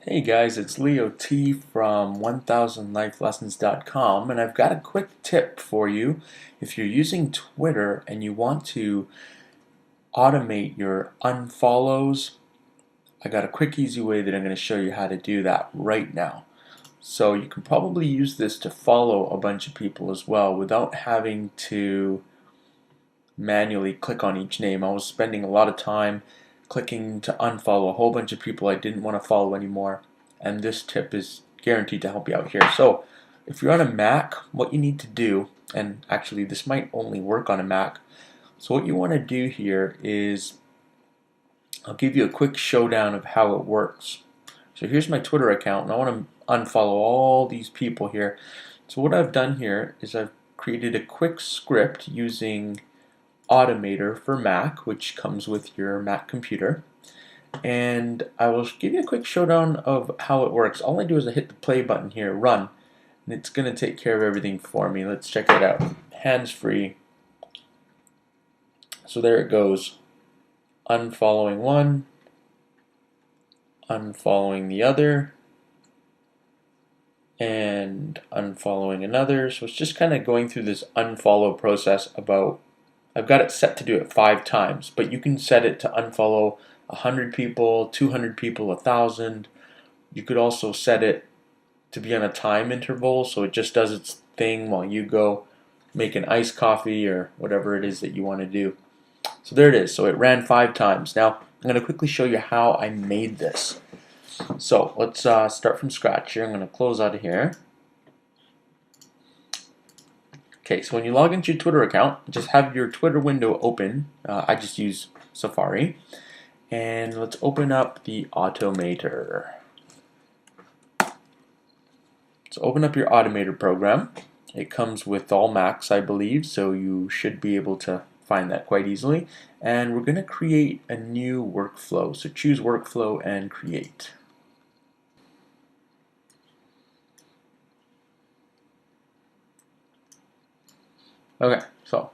Hey guys, it's Leo T from 1000lifelessons.com, and I've got a quick tip for you. If you're using Twitter and you want to automate your unfollows, I got a quick easy way that I'm going to show you how to do that right now. So you can probably use this to follow a bunch of people as well without having to manually click on each name. I was spending a lot of time clicking to unfollow a whole bunch of people I didn't want to follow anymore, and this tip is guaranteed to help you out here. So if you're on a Mac, what you need to do, and actually this might only work on a Mac, so what you want to do here is I'll give you a quick showdown of how it works. So here's my Twitter account, and I want to unfollow all these people here. So what I've done here is I've created a quick script using Automator for Mac, which comes with your Mac computer. And I will give you a quick showdown of how it works. All I do is I hit the play button here, run, and it's going to take care of everything for me. Let's check it out. Hands-free. So there it goes. Unfollowing one, unfollowing the other, and unfollowing another. So it's just kind of going through this unfollow process about, I've got it set to do it 5 times, but you can set it to unfollow 100 people, 200 people, 1,000. You could also set it to be on a time interval, so it just does its thing while you go make an iced coffee or whatever it is that you want to do. So there it is. So it ran 5 times. Now I'm going to quickly show you how I made this. So let's start from scratch here. I'm going to close out of here. Okay, so when you log into your Twitter account, just have your Twitter window open. I just use Safari. And let's open up the Automator. So open up your Automator program. It comes with all Macs, I believe, so you should be able to find that quite easily. And we're going to create a new workflow. So choose Workflow and Create. Okay, so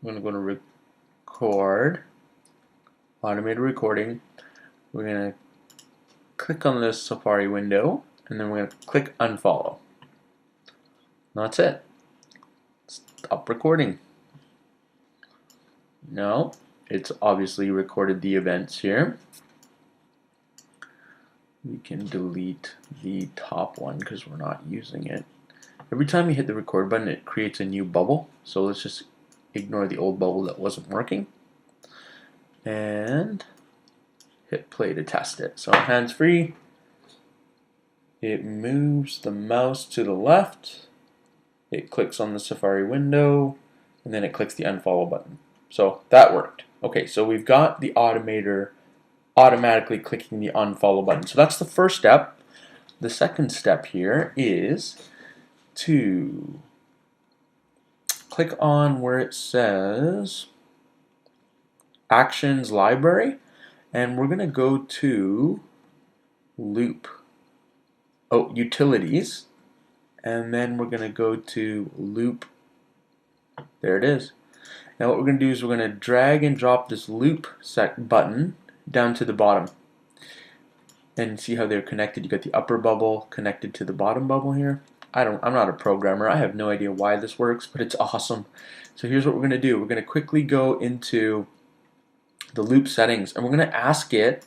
I'm going to go to Record, Automated Recording. We're going to click on this Safari window, and then we're going to click Unfollow. That's it. Stop recording. No, it's obviously recorded the events here. We can delete the top one because we're not using it. Every time you hit the record button, it creates a new bubble. So let's just ignore the old bubble that wasn't working. And hit play to test it. So hands-free. It moves the mouse to the left. It clicks on the Safari window. And then it clicks the unfollow button. So that worked. Okay, so we've got the Automator automatically clicking the unfollow button. So that's the first step. The second step here is to click on where it says Actions Library, and we're going to go to Loop. Utilities, and then we're going to go to Loop. There it is. Now what we're going to do is we're going to drag and drop this Loop button down to the bottom. And see how they're connected. You got the upper bubble connected to the bottom bubble here. I'm not a programmer. I have no idea why this works, but it's awesome. So here's what we're going to do. We're going to quickly go into the loop settings, and we're going to ask it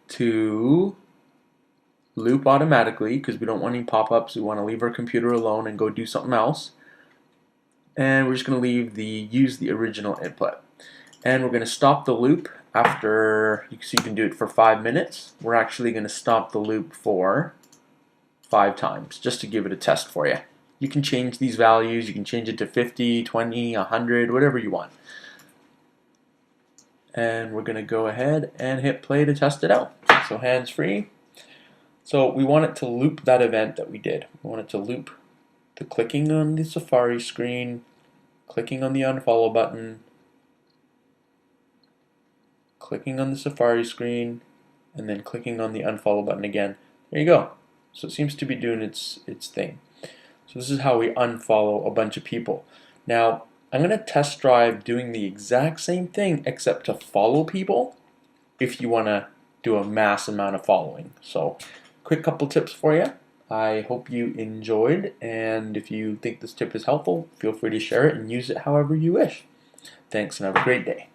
to loop automatically because we don't want any pop-ups. We want to leave our computer alone and go do something else. And we're just going to use the original input. And we're going to stop the loop after, so you can do it for 5 minutes. We're actually going to stop the loop for 5 times just to give it a test for you. You can change these values. You can change it to 50, 20, 100, whatever you want. And we're going to go ahead and hit play to test it out. So hands free. So we want it to loop that event that we did. We want it to loop the clicking on the Safari screen, clicking on the unfollow button, clicking on the Safari screen, and then clicking on the unfollow button again. There you go. So it seems to be doing its thing. So this is how we unfollow a bunch of people. Now, I'm going to test drive doing the exact same thing except to follow people if you want to do a mass amount of following. So quick couple tips for you. I hope you enjoyed, and if you think this tip is helpful, feel free to share it and use it however you wish. Thanks, and have a great day.